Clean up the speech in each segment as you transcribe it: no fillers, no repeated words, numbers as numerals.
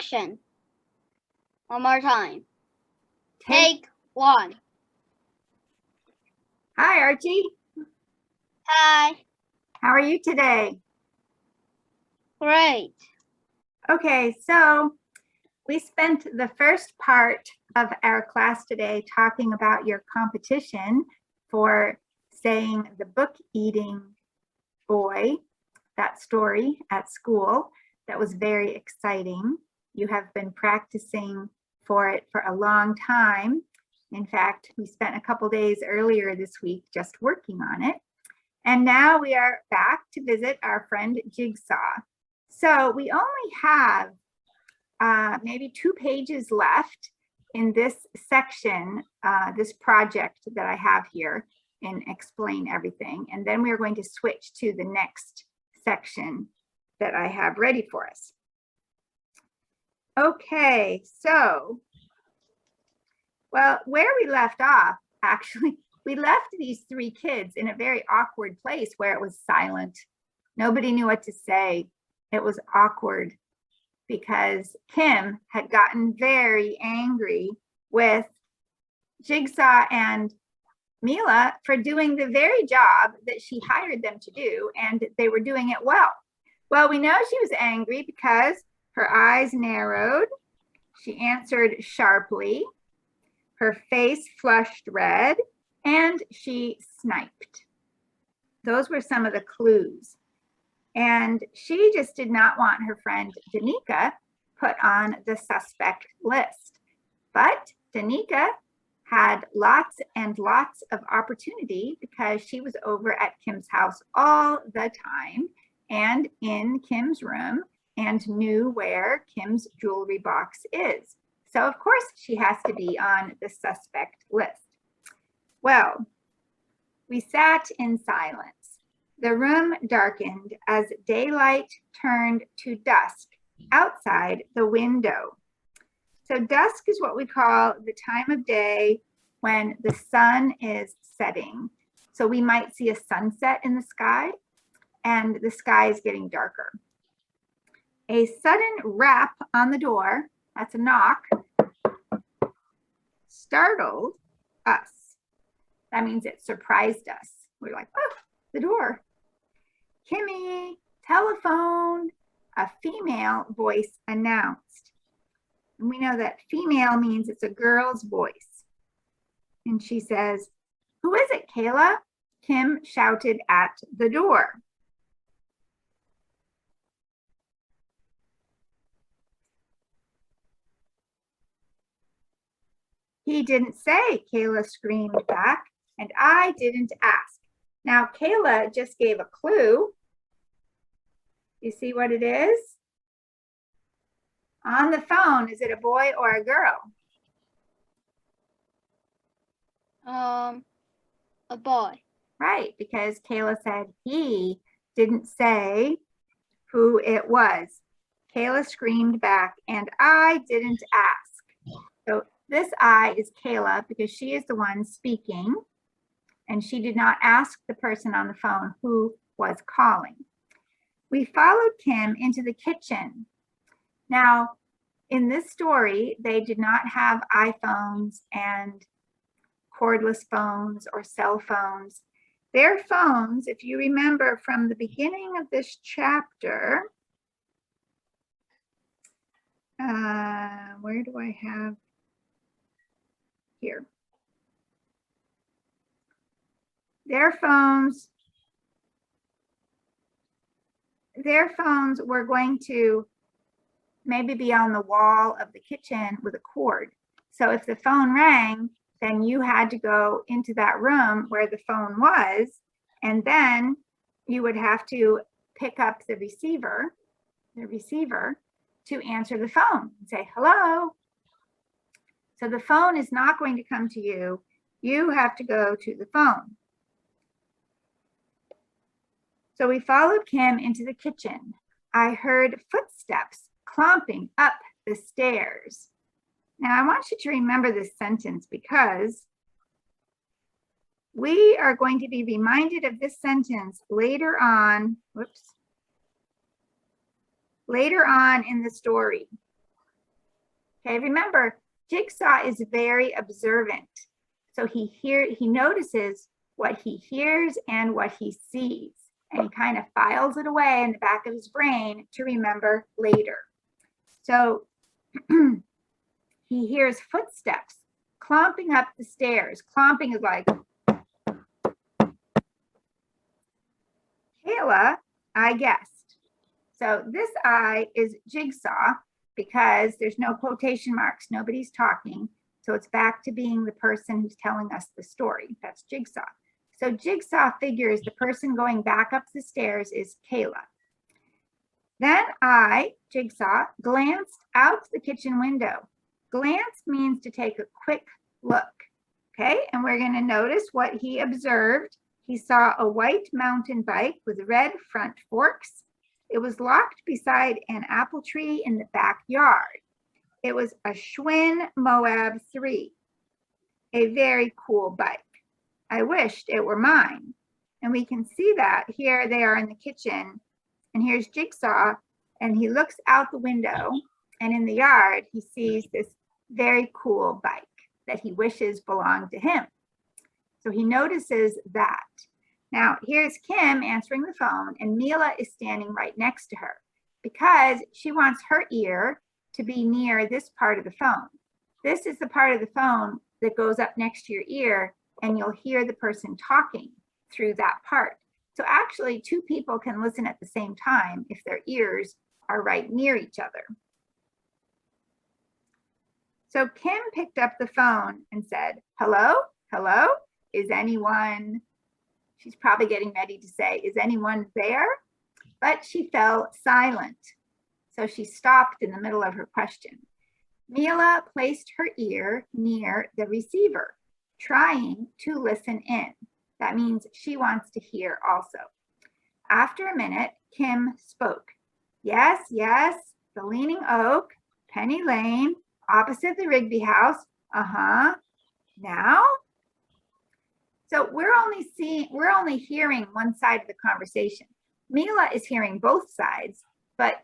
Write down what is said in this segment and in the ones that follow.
action. One more time. Take one. Hi, Archie. Hi. How are you today? Great. Okay, so we spent the first part of our class today talking about your competition for saying the book eating boy, that story at school. That was very exciting. You have been practicing for it for a long time. In fact, we spent a couple days earlier this week just working on it. And now we are back to visit our friend Jigsaw. So we only have maybe 2 pages left in this section, this project that I have here in Explain Everything. And then we are going to switch to the next section that I have ready for us. Okay, so, well, where we left off, actually, we left these 3 kids in a very awkward place where it was silent. Nobody knew what to say. It was awkward because Kim had gotten very angry with Jigsaw and Mila for doing the very job that she hired them to do, and they were doing it well. Well, we know she was angry because her eyes narrowed, she answered sharply, her face flushed red, and she sniped. Those were some of the clues. And she just did not want her friend Danica put on the suspect list. But Danica had lots and lots of opportunity because she was over at Kim's house all the time and in Kim's room and knew where Kim's jewelry box is. So of course she has to be on the suspect list. Well, we sat in silence. The room darkened as daylight turned to dusk outside the window. So dusk is what we call the time of day when the sun is setting. So we might see a sunset in the sky and the sky is getting darker. A sudden rap on the door, that's a knock, startled us. That means it surprised us. We're like, oh, the door. Kimmy, telephone, a female voice announced. And we know that female means it's a girl's voice. And she says, who is it, Kayla? Kim shouted at the door. He didn't say, Kayla screamed back, and I didn't ask. Now, Kayla just gave a clue. You see what it is? On the phone, is it a boy or a girl? A boy. Right, because Kayla said he didn't say who it was. Kayla screamed back, and I didn't ask. So this I is Kayla because she is the one speaking, and she did not ask the person on the phone who was calling. We followed Kim into the kitchen. Now, in this story, they did not have iPhones and cordless phones or cell phones. Their phones, if you remember from the beginning of this chapter, where do I have here? Their phones were going to maybe be on the wall of the kitchen with a cord. So if the phone rang, then you had to go into that room where the phone was, and then you would have to pick up the receiver to answer the phone and say, hello. So the phone is not going to come to you. You have to go to the phone. So we followed Kim into the kitchen. I heard footsteps clomping up the stairs. Now I want you to remember this sentence because we are going to be reminded of this sentence later on, later on in the story. Okay, remember, Jigsaw is very observant. So he notices what he hears and what he sees, and he kind of files it away in the back of his brain to remember later. So he hears footsteps clomping up the stairs. Clomping is like, Kayla, I guessed. So this I is Jigsaw because there's no quotation marks. Nobody's talking. So it's back to being the person who's telling us the story. That's Jigsaw. So Jigsaw figures the person going back up the stairs is Kayla. Then I, Jigsaw, glanced out the kitchen window. Glance means to take a quick look. Okay, and we're going to notice what he observed. He saw a white mountain bike with red front forks. It was locked beside an apple tree in the backyard. It was a Schwinn Moab 3, a very cool bike. I wished it were mine. And we can see that here they are in the kitchen. And here's Jigsaw, and he looks out the window, and in the yard, he sees this very cool bike that he wishes belonged to him. So he notices that. Now, here's Kim answering the phone, and Mila is standing right next to her because she wants her ear to be near this part of the phone. This is the part of the phone that goes up next to your ear, and you'll hear the person talking through that part. So actually, two people can listen at the same time if their ears are right near each other. So Kim picked up the phone and said, hello, hello, is anyone, she's probably getting ready to say, is anyone there? But she fell silent. So she stopped in the middle of her question. Mila placed her ear near the receiver, trying to listen in. That means she wants to hear also. After a minute, Kim spoke. Yes, yes, the Leaning Oak, Penny Lane, opposite the Rigby house. Uh-huh. Now? So we're only hearing one side of the conversation. Mila is hearing both sides, but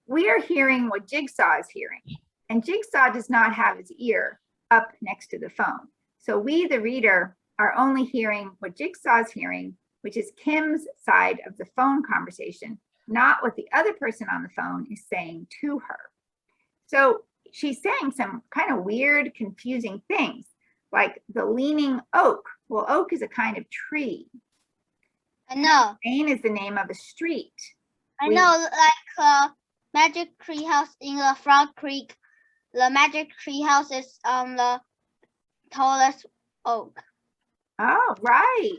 we are hearing what Jigsaw is hearing. And Jigsaw does not have his ear up next to the phone. So we, the reader, are only hearing what Jigsaw is hearing, which is Kim's side of the phone conversation, not what the other person on the phone is saying to her. So she's saying some kind of weird, confusing things, like the Leaning Oak. Well, oak is a kind of tree. I know. Lane is the name of a street. I know, like Magic Tree House in the Frog Creek. The Magic Tree House is the tallest oak. Oh, right.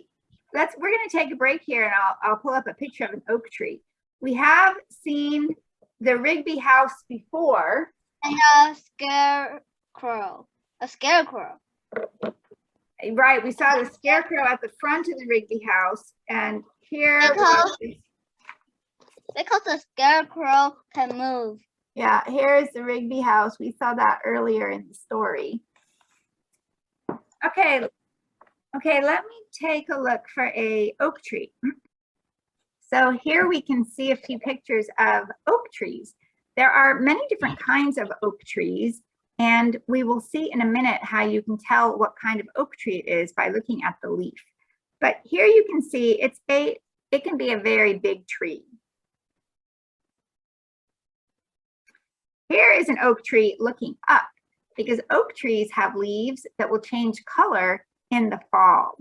We're going to take a break here, and I'll pull up a picture of an oak tree. We have seen the Rigby house before. And a scarecrow. A scarecrow. Right, we saw the scarecrow at the front of the Rigby house, and here because the scarecrow can move. Yeah, here's the Rigby house. We saw that earlier in the story. Okay, let me take a look for a oak tree. So here we can see a few pictures of oak trees. There are many different kinds of oak trees, and we will see in a minute how you can tell what kind of oak tree it is by looking at the leaf. But here you can see it can be a very big tree. Here is an oak tree looking up, because oak trees have leaves that will change color in the fall.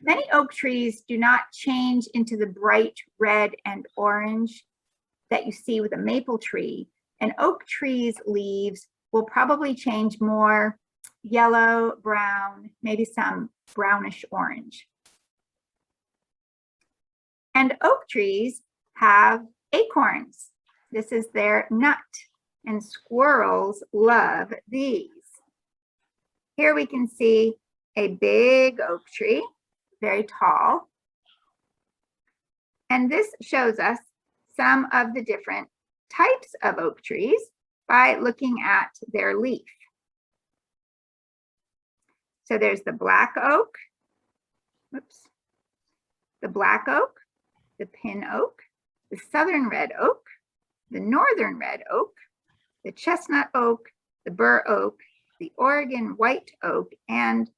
Many oak trees do not change into the bright red and orange that you see with a maple tree. An oak tree's leaves will probably change more yellow, brown, maybe some brownish orange. And oak trees have acorns. This is their nut, and squirrels love these. Here we can see a big oak tree, very tall. And this shows us some of the different types of oak trees by looking at their leaf. So there's the black oak, the black oak, the pin oak, the southern red oak, the northern red oak, the chestnut oak, the bur oak, the Oregon white oak, and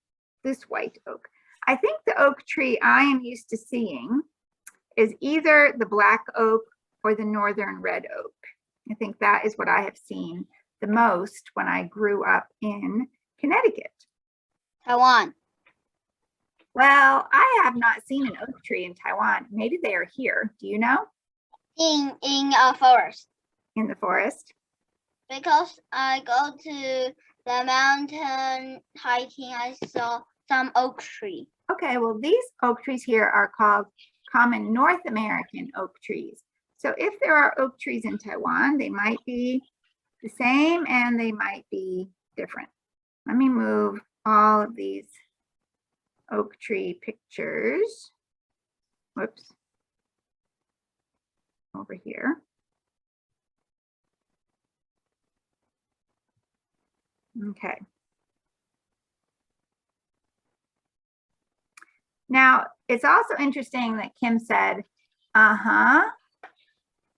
this white oak. I think the oak tree I am used to seeing is either the black oak or the northern red oak. I think that is what I have seen the most when I grew up in Connecticut. Taiwan. Well, I have not seen an oak tree in Taiwan. Maybe they are here. Do you know? In a forest. In the forest? Because I go to the mountain hiking, I saw some oak tree. Okay, well, these oak trees here are called common North American oak trees. So if there are oak trees in Taiwan, they might be the same and they might be different. Let me move all of these oak tree pictures. Whoops. Over here. Okay. Now, it's also interesting that Kim said, uh-huh.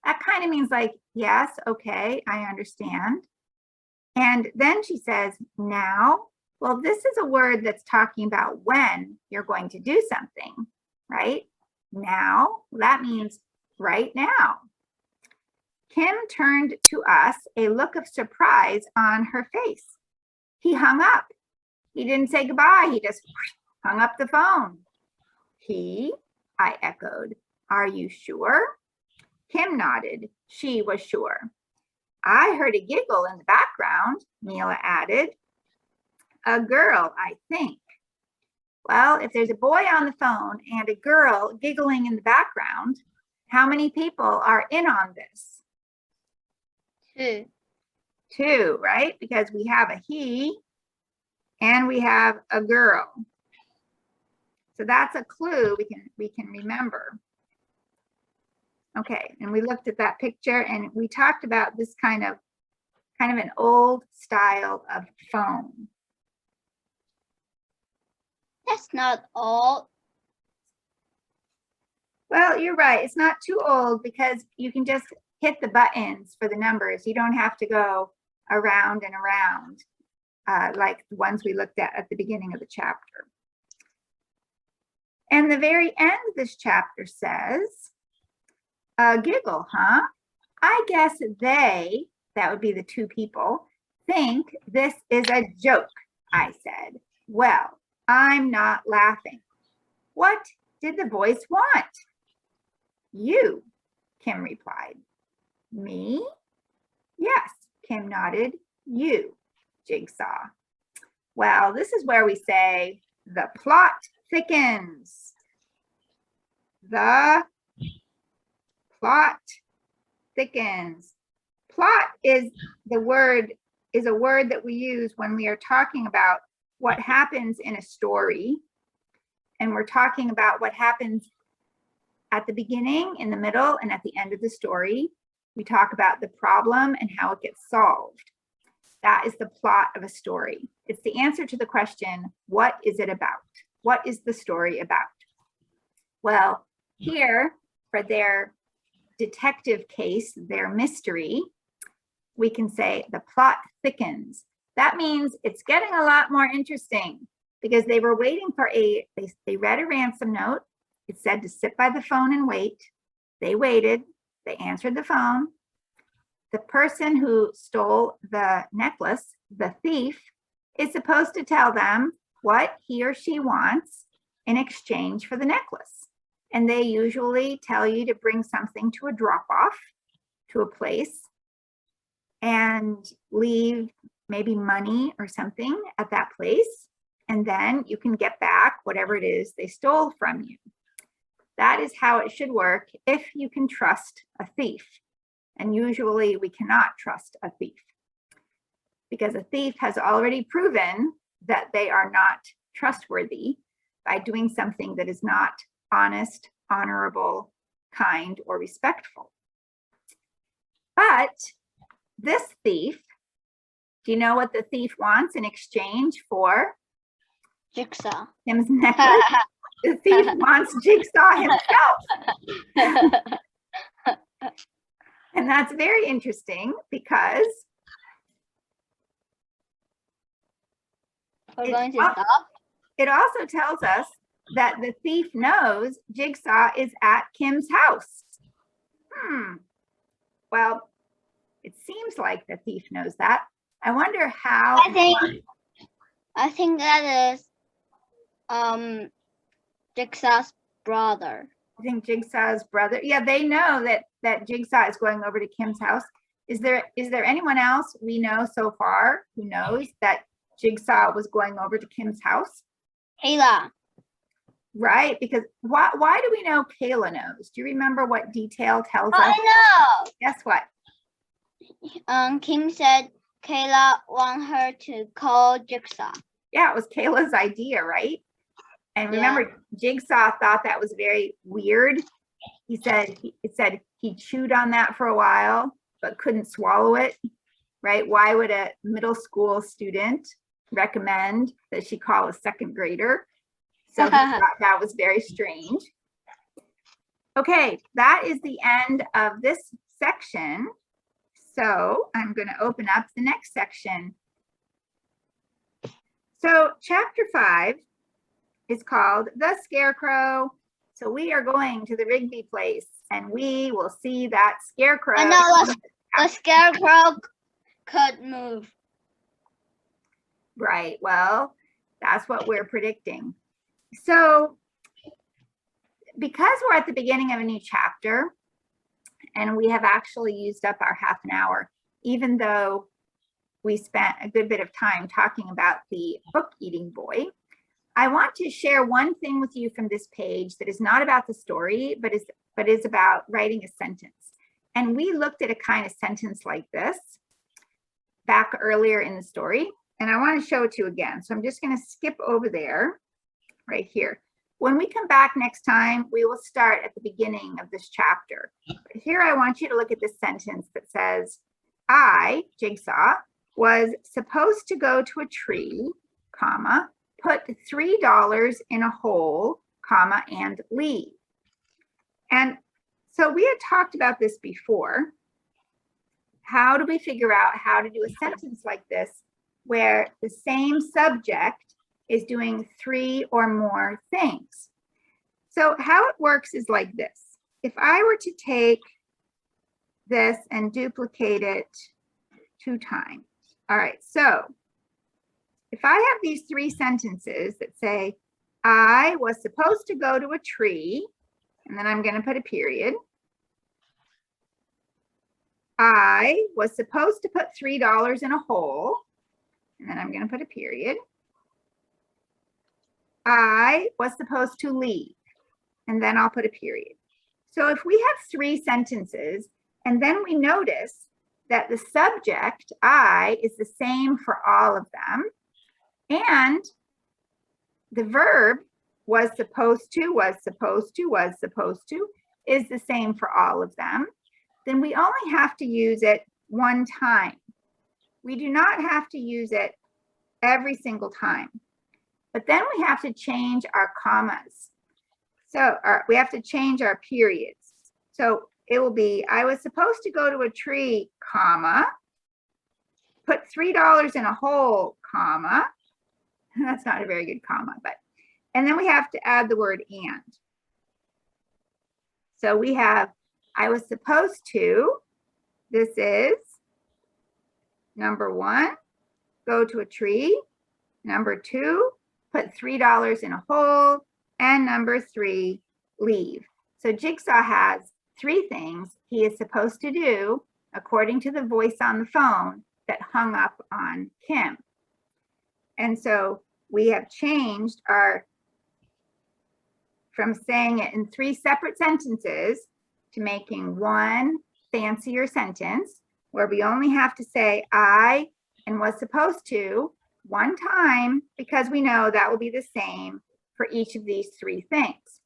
That kind of means like, yes, okay, I understand. And then she says, now, well, this is a word that's talking about when you're going to do something, right? Now, that means right now. Kim turned to us, a look of surprise on her face. He hung up. He didn't say goodbye. He just hung up the phone. He, I echoed. Are you sure? Kim nodded. She was sure. I heard a giggle in the background, Mila added. A girl, I think. Well, if there's a boy on the phone and a girl giggling in the background, how many people are in on this? Two. Two, right? Because we have a he and we have a girl. So that's a clue we can remember. Okay, and we looked at that picture and we talked about this kind of an old style of phone. That's not old. Well, you're right. It's not too old because you can just hit the buttons for the numbers. You don't have to go around and around like the ones we looked at the beginning of the chapter. And the very end of this chapter says, a giggle, huh? I guess they, that would be the two people, think this is a joke, I said. Well, I'm not laughing. What did the voice want? You, Kim replied. Me? Yes, Kim nodded. You, Jigsaw. Well, this is where we say the plot thickens. The plot thickens. Plot is a word that we use when we are talking about what happens in a story. And we're talking about what happens at the beginning, in the middle, and at the end of the story. We talk about the problem and how it gets solved. That is the plot of a story. It's the answer to the question, what is it about? What is the story about? Well, here, for their detective case, their mystery, we can say the plot thickens. That means it's getting a lot more interesting because they were waiting for they read a ransom note. It said to sit by the phone and wait. They waited. They answered the phone. The person who stole the necklace, the thief, is supposed to tell them what he or she wants in exchange for the necklace. And they usually tell you to bring something to a drop-off, to a place, and leave maybe money or something at that place. And then you can get back whatever it is they stole from you. That is how it should work if you can trust a thief. And usually we cannot trust a thief because a thief has already proven that they are not trustworthy by doing something that is not honest, honorable, kind, or respectful. But this thief, do you know what the thief wants in exchange for Jigsaw. Tim's necklace? The thief wants Jigsaw himself. And that's very interesting because We're It going to al- stop. It also tells us that the thief knows Jigsaw is at Kim's house. Well, it seems like the thief knows that. I wonder how. I think that is Jigsaw's brother. I think Jigsaw's brother. Yeah, they know that Jigsaw is going over to Kim's house. Is there anyone else we know so far who knows that Jigsaw was going over to Kim's house? Kayla. Right, because why do we know Kayla knows? Do you remember what detail tells us? I know. Guess what? Kim said Kayla want her to call Jigsaw. Yeah, it was Kayla's idea, right? And remember, Jigsaw thought that was very weird. It said he chewed on that for a while, but couldn't swallow it, right? Why would a middle school student recommend that she call a second grader? So he thought that was very strange. Okay, that is the end of this section. So I'm going to open up the next section. So chapter 5 is called The Scarecrow. So we are going to the Rigby place and we will see that scarecrow. I know the scarecrow could move. Right, well, that's what we're predicting. So because we're at the beginning of a new chapter and we have actually used up our half an hour, even though we spent a good bit of time talking about the book eating boy, I want to share one thing with you from this page that is not about the story, but is about writing a sentence. And we looked at a kind of sentence like this back earlier in the story, and I want to show it to you again. So I'm just going to skip over there right here. When we come back next time, we will start at the beginning of this chapter. But here I want you to look at this sentence that says, I, Jigsaw, was supposed to go to a tree, comma, put $3 in a hole, comma, and leave. And so we had talked about this before. How do we figure out how to do a sentence like this where the same subject is doing 3 or more things? So how it works is like this. If I were to take this and duplicate it 2 times. All right, so if I have these 3 sentences that say, I was supposed to go to a tree, and then I'm going to put a period. I was supposed to put $3 in a hole, and then I'm going to put a period. I was supposed to leave, and then I'll put a period. So if we have 3 sentences, and then we notice that the subject, I, is the same for all of them, and the verb was supposed to, is the same for all of them, then we only have to use it one time. We do not have to use it every single time. But then we have to change our commas. So we have to change our periods. So it will be, I was supposed to go to a tree, comma, put $3 in a hole, comma. That's not a very good comma, but, and then we have to add the word and. So we have, I was supposed to, this is number 1, go to a tree. Number 2, put $3 in a hole. And number 3, leave. So Jigsaw has 3 things he is supposed to do according to the voice on the phone that hung up on Kim. And so we have changed our, from saying it in 3 separate sentences to making one fancier sentence where we only have to say I and was supposed to one time because we know that will be the same for each of these 3 things.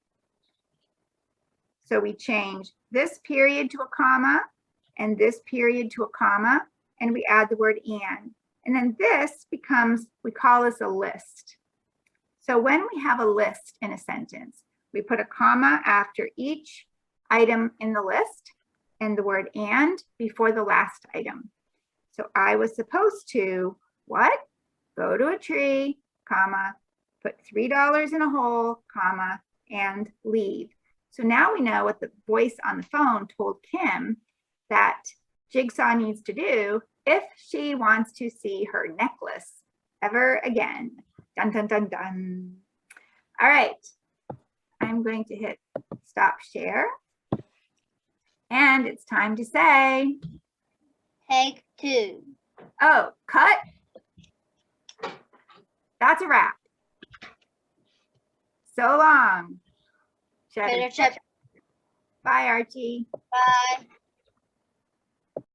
So we change this period to a comma and this period to a comma, and we add the word and. And then this becomes, we call this a list. So when we have a list in a sentence, we put a comma after each item in the list and the word and before the last item. So I was supposed to, what? Go to a tree, comma, put $3 in a hole, comma, and leave. So now we know what the voice on the phone told Kim that Jigsaw needs to do if she wants to see her necklace ever again. Dun, dun, dun, dun. All right, I'm going to hit stop share. And it's time to say, Take 2. oh, cut. That's a wrap. So long. Cheddar Cheddar chip. chip. Bye, Archie. Bye.